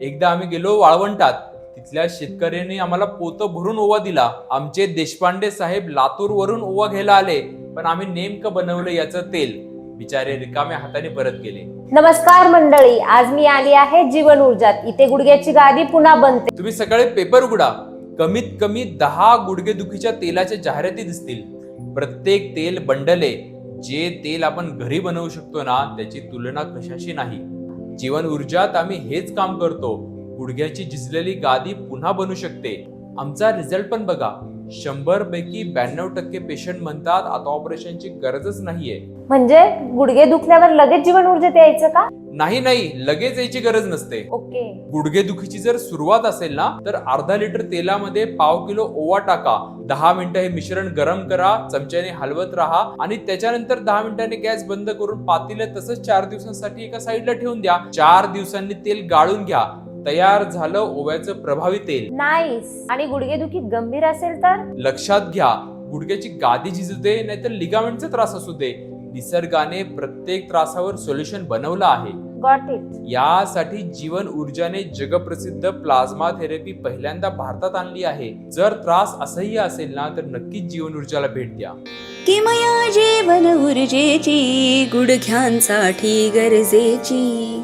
एकदा आम्ही गेलो वाळवंटात. तिथल्या शेतकऱ्यांनी आम्हाला पोतं भरून ओवा दिला. आमचे देशपांडे साहेब लातूर वरून ओवा घ्यायला आले, पण आम्ही नेमकं बनवलं याचं तेल. बिचारे रिकाम्या हाताने परत गेले. नमस्कार मंडळी, आज मी आली आहे जीवन ऊर्जात. इथे गुडघ्याची गादी पुन्हा बनते. तुम्ही सकाळी पेपर उघडा, कमीत कमी 10 गुडघेदुखीच्या तेलाच्या जाहिराती दिसतील. प्रत्येक तेल बंडले. जे तेल आपण घरी बनवू शकतो ना, त्याची तुलना कशाशी नाही. जीवन ऊर्जात आम्ही हेच काम करतो. गुडघ्याची झिजलेली गादी पुन्हा बनू शकते. आमचा रिझल्ट पण बघा. 100 पैकी 92% पेशंट म्हणतात आता ऑपरेशनची गरजच नाहीये. म्हणजे गुडघे दुखल्यावर लगेच जीवन ऊर्जेत यायचं का? नाही, लगेच यायची गरज नसते. ओके. गुडघेदुखीची जर सुरुवात असेल ना, तर अर्धा लिटर तेलामध्ये पाव किलो ओवा टाका. 10 मिनिटं हे मिश्रण गरम करा, चमच्याने हलवत राहा आणि त्याच्यानंतर 10 मिनिटांनी गॅस बंद करून पातेलं तसंच 4 दिवसांसाठी एका साईडला ठेवून द्या. 4 दिवसांनी तेल गाळून घ्या. तयार झालं ओव्याचं प्रभावी तेल. नाईस. आणि गुडघेदुखी गंभीर असेल तर? लक्षात घ्या, गुडघ्याची गादी झिजू दे नाहीतर लिगामेंटचा त्रास असू दे, निसर्गाने प्रत्येक त्रासावर सोल्युशन बनवलं आहे. Got it. यासाठी जीवन ऊर्जाने जगप्रसिद्ध प्लाझ्मा थेरपी पहिल्यांदा भारतात आणली आहे. जर त्रास असह्य असेल ना, तर नक्कीच जीवन ऊर्जाला भेट द्या. किमया जीवन ऊर्जेची गुडघ्यांसाठी गरजेची.